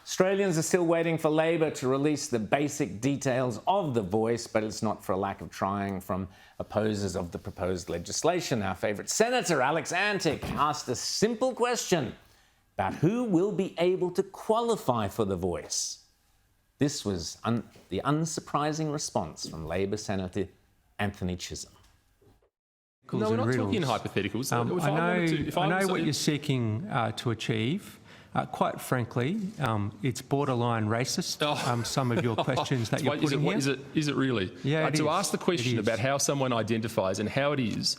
Australians are still waiting for Labor to release the basic details of the voice, but it's not for a lack of trying from opposers of the proposed legislation. Our favourite Senator Alex Antic asked a simple question about who will be able to qualify for the voice. This was the unsurprising response from Labor Senator Anthony Chisholm. No, we're not talking hypotheticals. I know what you're seeking to achieve. Quite frankly, it's borderline racist, some of your questions that you're putting here. Is it really? Yeah, to ask the question about how someone identifies and how it is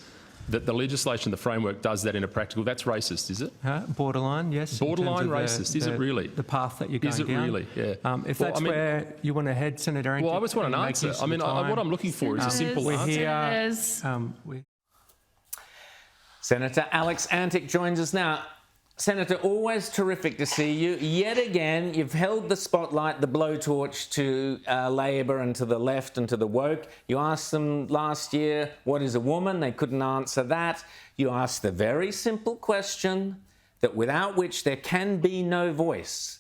that the legislation, the framework, does that in a practical, that's racist, is it? Borderline, yes. Borderline racist, is it really? The path that you're going down. Is it really? Yeah. If that's where you want to head, Senator Antic. Well, I just want an answer. I mean, what I'm looking for is a simple answer. Senator Alex Antic joins us now. Senator, always terrific to see you. Yet again, you've held the spotlight, the blowtorch to Labor and to the left and to the woke. You asked them last year, what is a woman? They couldn't answer that. You asked the very simple question that without which there can be no voice.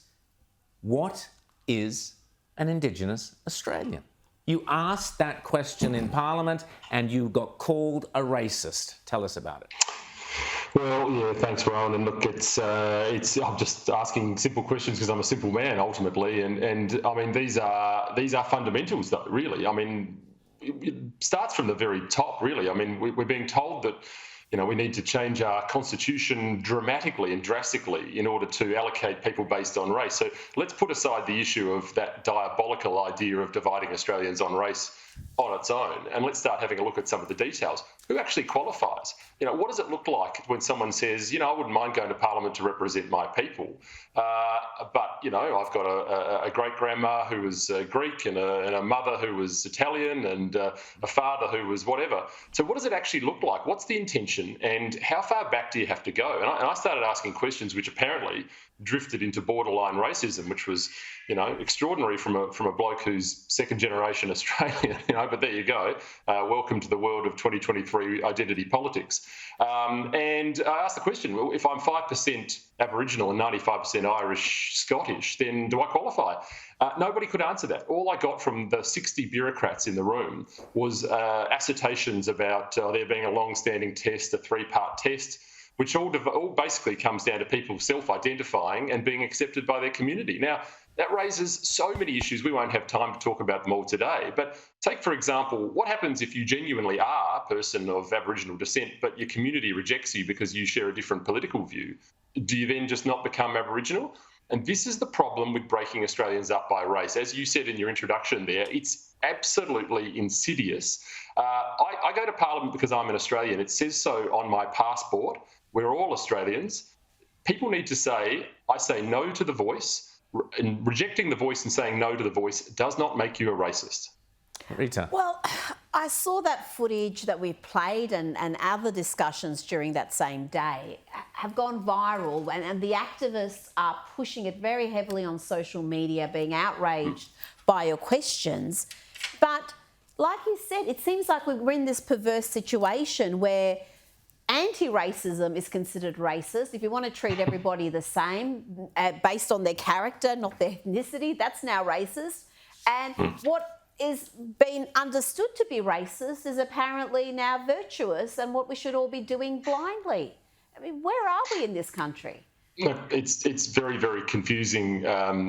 What is an Indigenous Australian? You asked that question in Parliament and you got called a racist. Tell us about it. Well, yeah, thanks, Rowan. And look, I'm just asking simple questions because I'm a simple man ultimately, and I mean these are fundamentals, really. I mean, it starts from the very top, really. I mean, we're being told that we need to change our constitution dramatically and drastically in order to allocate people based on race. So let's put aside the issue of that diabolical idea of dividing Australians on race on its own, and let's start having a look at some of the details. Who actually qualifies? What does it look like when someone says, I wouldn't mind going to Parliament to represent my people, but I've got a great-grandma who was Greek and a mother who was Italian and a father who was whatever. So what does it actually look like? What's the intention, and how far back do you have to go? And I started asking questions which apparently drifted into borderline racism, which was, extraordinary from a bloke who's second-generation Australian. But there you go. Welcome to the world of 2023 identity politics. And I asked the question: well, if I'm 5% Aboriginal and 95% Irish, Scottish, then do I qualify? Nobody could answer that. All I got from the 60 bureaucrats in the room was assertions about there being a long-standing test, a 3-part test, which all basically comes down to people self-identifying and being accepted by their community. Now, that raises so many issues. We won't have time to talk about them all today. But take, for example, what happens if you genuinely are a person of Aboriginal descent, but your community rejects you because you share a different political view? Do you then just not become Aboriginal? And this is the problem with breaking Australians up by race. As you said in your introduction there, it's absolutely insidious. I go to Parliament because I'm an Australian. It says so on my passport. We're all Australians. People need to say, I say no to the voice, and rejecting the voice and saying no to the voice does not make you a racist. Rita. Well, I saw that footage that we played and other discussions during that same day have gone viral, and the activists are pushing it very heavily on social media, being outraged by your questions. But like you said, it seems like we're in this perverse situation where anti-racism is considered racist. If you want to treat everybody the same based on their character, not their ethnicity, that's now racist. And what is being understood to be racist is apparently now virtuous and what we should all be doing blindly. I mean, where are we in this country? Look, it's very, very confusing,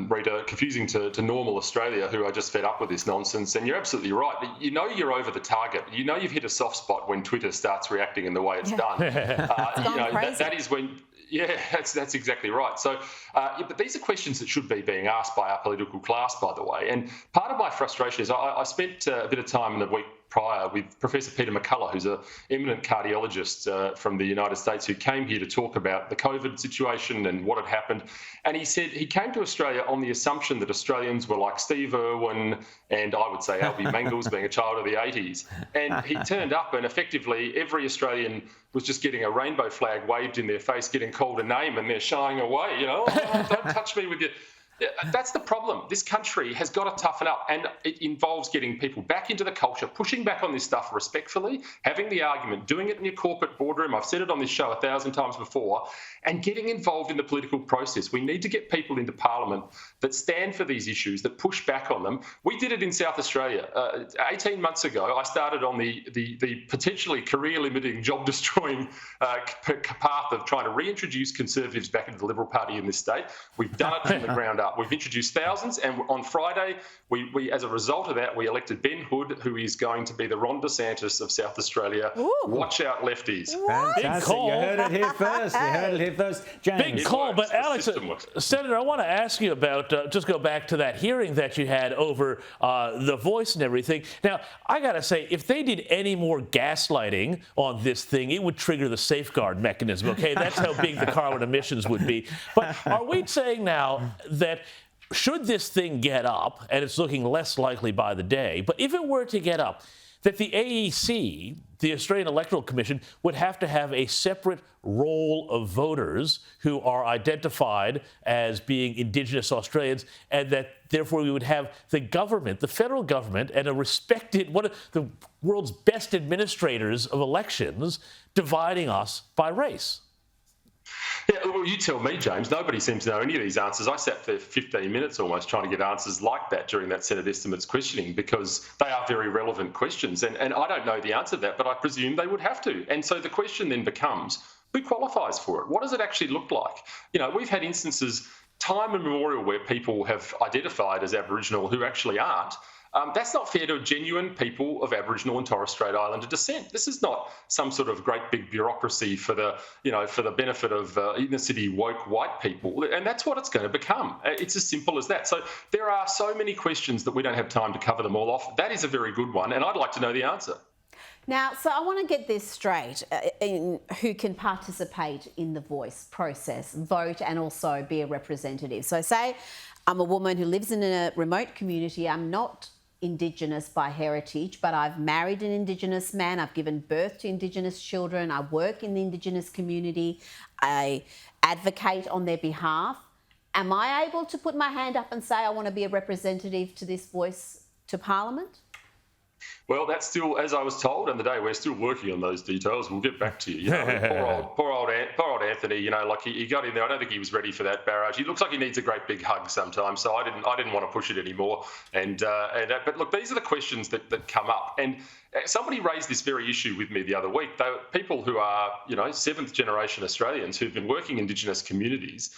Rita, confusing to normal Australia who are just fed up with this nonsense. And you're absolutely right. You're over the target. You've hit a soft spot when Twitter starts reacting in the way it's done. That is when... Yeah, that's exactly right. So, but these are questions that should be being asked by our political class, by the way. And part of my frustration is I spent a bit of time in the week prior with Professor Peter McCullough, who's an eminent cardiologist from the United States, who came here to talk about the COVID situation and what had happened. And he said he came to Australia on the assumption that Australians were like Steve Irwin and I would say Albie Mangles, being a child of the 80s. And he turned up and effectively every Australian was just getting a rainbow flag waved in their face, getting called a name, and they're shying away, oh, don't touch me with your... Yeah, that's the problem. This country has got to toughen up, and it involves getting people back into the culture, pushing back on this stuff respectfully, having the argument, doing it in your corporate boardroom. I've said it on this show 1,000 times before, and getting involved in the political process. We need to get people into Parliament that stand for these issues, that push back on them. We did it in South Australia. 18 months ago, I started on the potentially career-limiting, job-destroying path of trying to reintroduce Conservatives back into the Liberal Party in this state. We've done it from the ground up. We've introduced thousands, and on Friday, we as a result of that, we elected Ben Hood, who is going to be the Ron DeSantis of South Australia. Ooh. Watch out, lefties. Fantastic. call. You heard it here first. You heard it here first. James. Big call, but Alex, Senator, I want to ask you about, just go back to that hearing that you had over the voice and everything. Now, I got to say, if they did any more gaslighting on this thing, it would trigger the safeguard mechanism, okay? That's how big the carbon emissions would be. But are we saying now that should this thing get up, and it's looking less likely by the day, but if it were to get up, that the AEC, the Australian Electoral Commission, would have to have a separate roll of voters who are identified as being Indigenous Australians, and that therefore we would have the government, the federal government, and a respected, one of the world's best administrators of elections, dividing us by race? Yeah, well, you tell me, James. Nobody seems to know any of these answers. I sat for 15 minutes almost trying to get answers like that during that Senate estimates questioning, because they are very relevant questions. And I don't know the answer to that, but I presume they would have to. And so the question then becomes, who qualifies for it? What does it actually look like? You know, we've had instances, time immemorial, where people have identified as Aboriginal who actually aren't. That's not fair to genuine people of Aboriginal and Torres Strait Islander descent. This is not some sort of great big bureaucracy for the benefit of inner city woke white people, and that's what it's going to become. It's as simple as that. So there are so many questions that we don't have time to cover them all off. That is a very good one, and I'd like to know the answer. Now, so I want to get this straight, in who can participate in the voice process, vote, and also be a representative. So say I'm a woman who lives in a remote community. I'm not Indigenous by heritage, but I've married an Indigenous man. I've given birth to Indigenous children. I work in the Indigenous community. I advocate on their behalf. Am I able to put my hand up and say I want to be a representative to this voice to Parliament? Well, that's still, as I was told on the day, we're still working on those details. We'll get back to you. You know, poor old Anthony. You know, like he got in there. I don't think he was ready for that barrage. He looks like he needs a great big hug sometimes. So I didn't want to push it anymore. But look, these are the questions that come up. And somebody raised this very issue with me the other week. People who are, seventh generation Australians who've been working in Indigenous communities,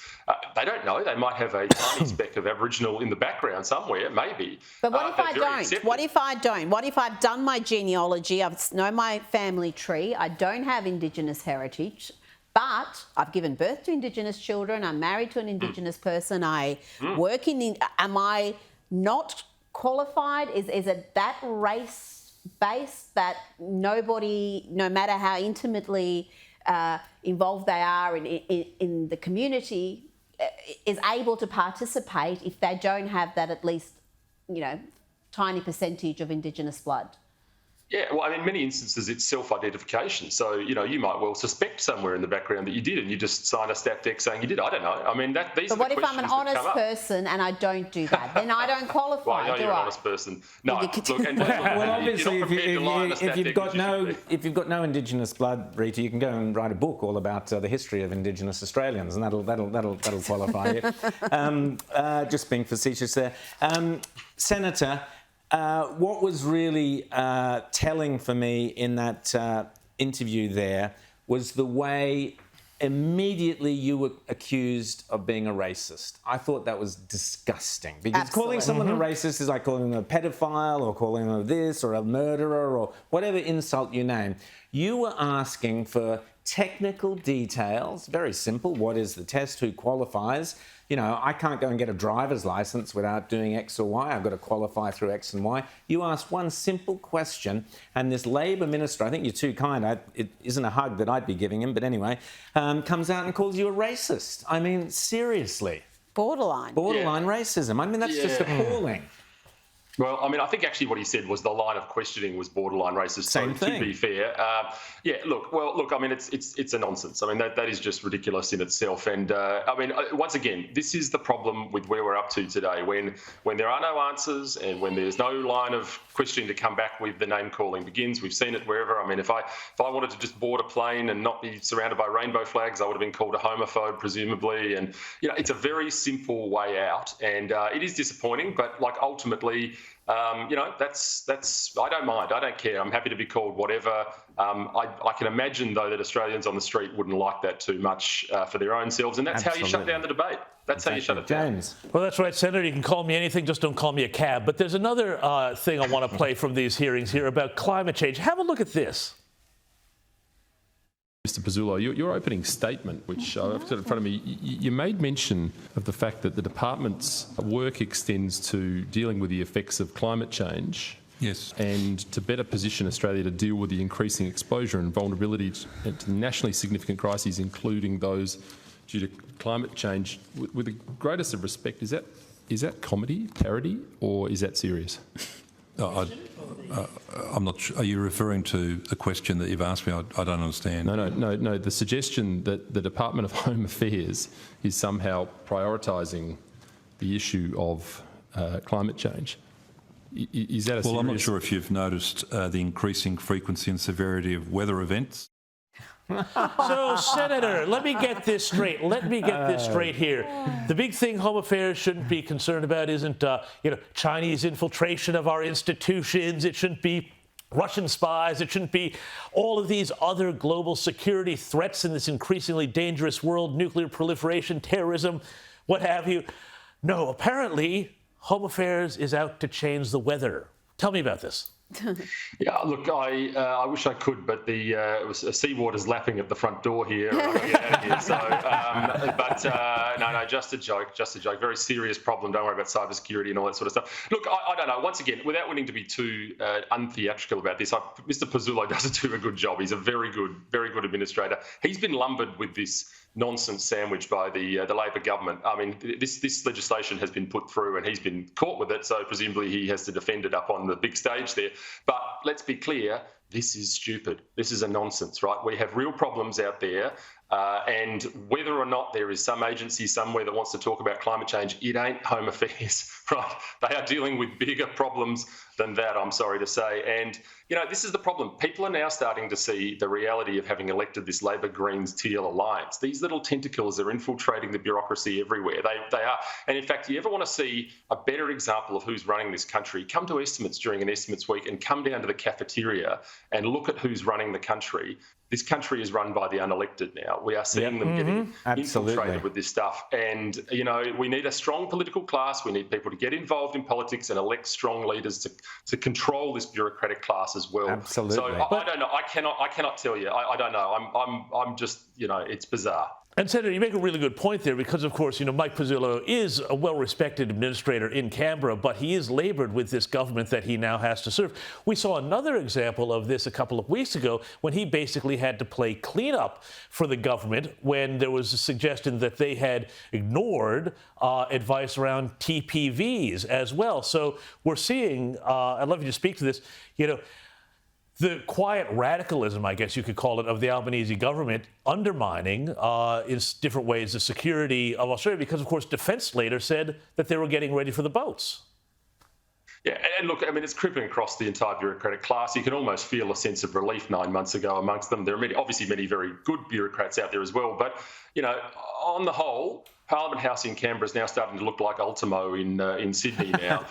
they don't know. They might have a tiny speck of Aboriginal in the background somewhere, maybe. But what if I don't? What if I don't? What if I've done my genealogy? I know my family tree. I don't have Indigenous heritage, but I've given birth to Indigenous children. I'm married to an Indigenous person. I work in. Am I not qualified? Is it that race based that nobody, no matter how intimately involved they are in the community, is able to participate if they don't have that at least, tiny percentage of Indigenous blood? Yeah, well, I mean, in many instances, it's self-identification. So, you might well suspect somewhere in the background that you did, and you just sign a stat deck saying you did. I don't know. I mean, these are the questions that come up. But what if I'm an honest person and I don't do that? Then I don't qualify, well, I know you're an honest person. No, look, well, obviously, if you've got no Indigenous blood, Rita, you can go and write a book all about the history of Indigenous Australians, and that'll qualify you. Just being facetious there, Senator. What was really telling for me in that interview there was the way immediately you were accused of being a racist. I thought that was disgusting, because Absolutely. calling someone a racist is like calling them a pedophile or calling them this or a murderer or whatever insult you name. You were asking for technical details, very simple. What is the test? Who qualifies? I can't go and get a driver's license without doing X or Y. I've got to qualify through X and Y. You asked one simple question, and this Labor minister, I think you're too kind, it isn't a hug that I'd be giving him, but anyway, comes out and calls you a racist. I mean, seriously. Borderline racism. I mean, that's just appalling. Well, I mean, I think actually what he said was the line of questioning was borderline racist. Same thing. To be fair, look. I mean, it's a nonsense. I mean, that is just ridiculous in itself. And I mean, once again, this is the problem with where we're up to today. When there are no answers and when there's no line of questioning to come back with, the name calling begins. We've seen it wherever. I mean, if I wanted to just board a plane and not be surrounded by rainbow flags, I would have been called a homophobe, presumably. And it's a very simple way out. And it is disappointing, but like ultimately. That's I don't mind. I don't care. I'm happy to be called whatever. I can imagine, though, that Australians on the street wouldn't like that too much for their own selves. And that's how you shut down the debate. That's how you shut it down. James. Well, that's right, Senator. You can call me anything, just don't call me a cab. But there's another thing I want to play from these hearings here about climate change. Have a look at this. Mr. Pizzullo, your opening statement, which I've got in front of me, you made mention of the fact that the department's work extends to dealing with the effects of climate change. Yes. And to better position Australia to deal with the increasing exposure and vulnerability to nationally significant crises, including those due to climate change. With the greatest of respect, is that comedy, parody, or is that serious? I'm not sure. Are you referring to the question that you've asked me? I don't understand. No. The suggestion that the Department of Home Affairs is somehow prioritising the issue of climate change. Is that a serious... Well, I'm not sure if you've noticed the increasing frequency and severity of weather events. So, Senator, let me get this straight. Here. The big thing Home Affairs shouldn't be concerned about isn't, Chinese infiltration of our institutions. It shouldn't be Russian spies. It shouldn't be all of these other global security threats in this increasingly dangerous world, nuclear proliferation, terrorism, what have you. No, apparently, Home Affairs is out to change the weather. Tell me about this. Yeah, look, I wish I could, but it was seawater's lapping at the front door here. And I gotta get out of here. So, no, just a joke. Very serious problem. Don't worry about cybersecurity and all that sort of stuff. Look, I don't know. Once again, without wanting to be too untheatrical about this, Mr. Pizzullo doesn't do a good job. He's a very good administrator. He's been lumbered with this nonsense sandwich by the Labor government. I mean, this legislation has been put through and he's been caught with it, so presumably he has to defend it up on the big stage there. But let's be clear, this is stupid. This is a nonsense, right? We have real problems out there. And whether or not there is some agency somewhere that wants to talk about climate change, it ain't Home Affairs, right? They are dealing with bigger problems than that, I'm sorry to say. And, this is the problem. People are now starting to see the reality of having elected this Labor Greens Teal alliance. These little tentacles are infiltrating the bureaucracy everywhere. They are. And in fact, you ever want to see a better example of who's running this country, come to Estimates during an Estimates week and come down to the cafeteria and look at who's running the country. This country is run by the unelected now. We are seeing them getting infiltrated with this stuff. And, we need a strong political class. We need people to get involved in politics and elect strong leaders to control this bureaucratic class as well. Absolutely. So I don't know. I cannot tell you. I don't know. I'm just, it's bizarre. And Senator, you make a really good point there because, of course, Mike Pizzullo is a well-respected administrator in Canberra, but he is laboured with this government that he now has to serve. We saw another example of this a couple of weeks ago when he basically had to play cleanup for the government when there was a suggestion that they had ignored advice around TPVs as well. So we're seeing, I'd love you to speak to this, the quiet radicalism, I guess you could call it, of the Albanese government undermining in different ways the security of Australia because, of course, Defence later said that they were getting ready for the boats. Yeah, and look, I mean, it's creeping across the entire bureaucratic class. You can almost feel a sense of relief 9 months ago amongst them. There are obviously many very good bureaucrats out there as well. But, on the whole, Parliament House in Canberra is now starting to look like Ultimo in Sydney now.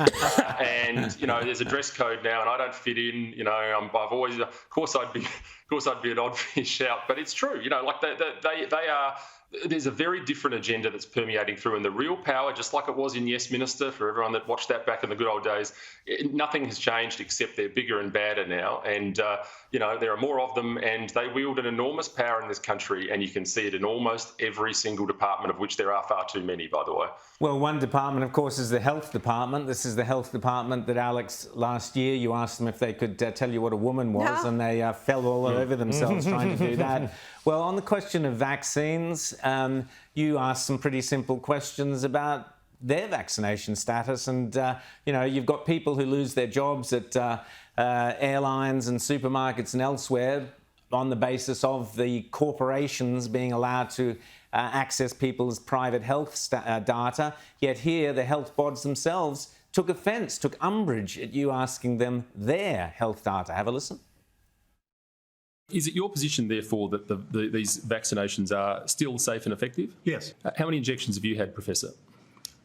And, there's a dress code now and I don't fit in. I've always, of course I'd be an odd fish out. But it's true, they are... There's a very different agenda that's permeating through, and the real power, just like it was in Yes Minister, for everyone that watched that back in the good old days, nothing has changed except they're bigger and badder now. And, there are more of them, and they wield an enormous power in this country, and you can see it in almost every single department, of which there are far too many, by the way. Well, one department, of course, is the health department. This is the health department that Alex, last year, you asked them if they could tell you what a woman was, and they fell all over themselves trying to do that. Well, on the question of vaccines, you asked some pretty simple questions about their vaccination status. And, you know, you've got people who lose their jobs at airlines and supermarkets and elsewhere on the basis of the corporations being allowed to access people's private health data. Yet here, the health boards themselves took offence, took umbrage at you asking them their health data. Have a listen. Is it your position, therefore, that these vaccinations are still safe and effective? Yes. How many injections have you had, Professor?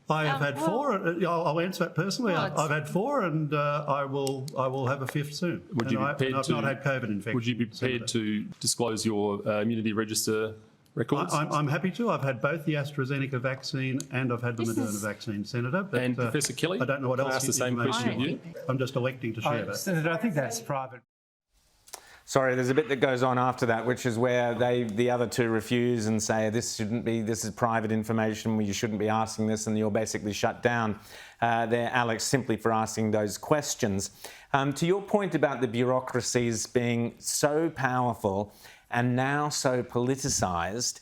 I have had 4. I'll answer that personally. I've had 4, and I will have a 5th soon. Would you be prepared I've not had COVID infection. Would you be prepared to disclose your immunity register records? I'm happy to. I've had both the AstraZeneca vaccine and I've had the Moderna vaccine, Senator. But, and Professor Kelly, I don't know what else. I ask the same question of you. I'm just electing to share that. Senator, I think that's private. Sorry, there's a bit that goes on after that, which is where the other two refuse and say this is private information, you shouldn't be asking this, and you're basically shut down there, Alex, simply for asking those questions. To your point about the bureaucracies being so powerful and now so politicised,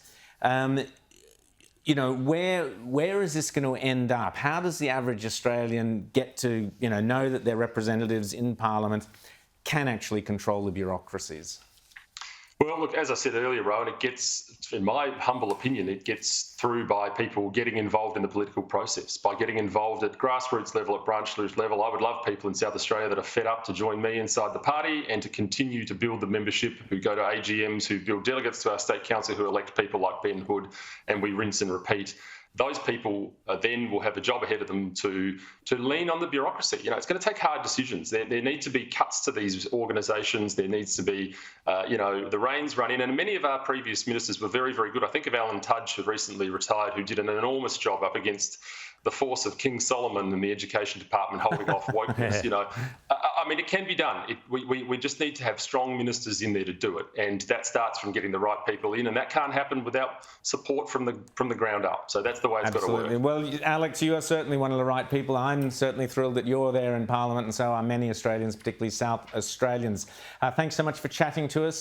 you know, where is this going to end up? How does the average Australian get to, you know that their representatives in Parliament can actually control the bureaucracies? Well, look, as I said earlier, Rowan, it gets, in my humble opinion, it gets through by people getting involved in the political process, by getting involved at grassroots level, at branch level. I would love people in South Australia that are fed up to join me inside the party and to continue to build the membership, who go to AGMs, who build delegates to our state council, who elect people like Ben Hood, and we rinse and repeat. Those people then will have a job ahead of them to lean on the bureaucracy. You know, it's going to take hard decisions. There need to be cuts to these organisations. There needs to be, you know, the reins run in. And many of our previous ministers were very, very good. I think of Alan Tudge, who recently retired, who did an enormous job up against the force of King Solomon and the education department holding off wokeness. You know, I mean, it can be done. We just need to have strong ministers in there to do it, and that starts from getting the right people in, and that can't happen without support from the ground up. So that's the way it's got to work. Well, Alex, you are certainly one of the right people. I'm certainly thrilled that you're there in Parliament, and so are many Australians, particularly South Australians. Thanks so much for chatting to us.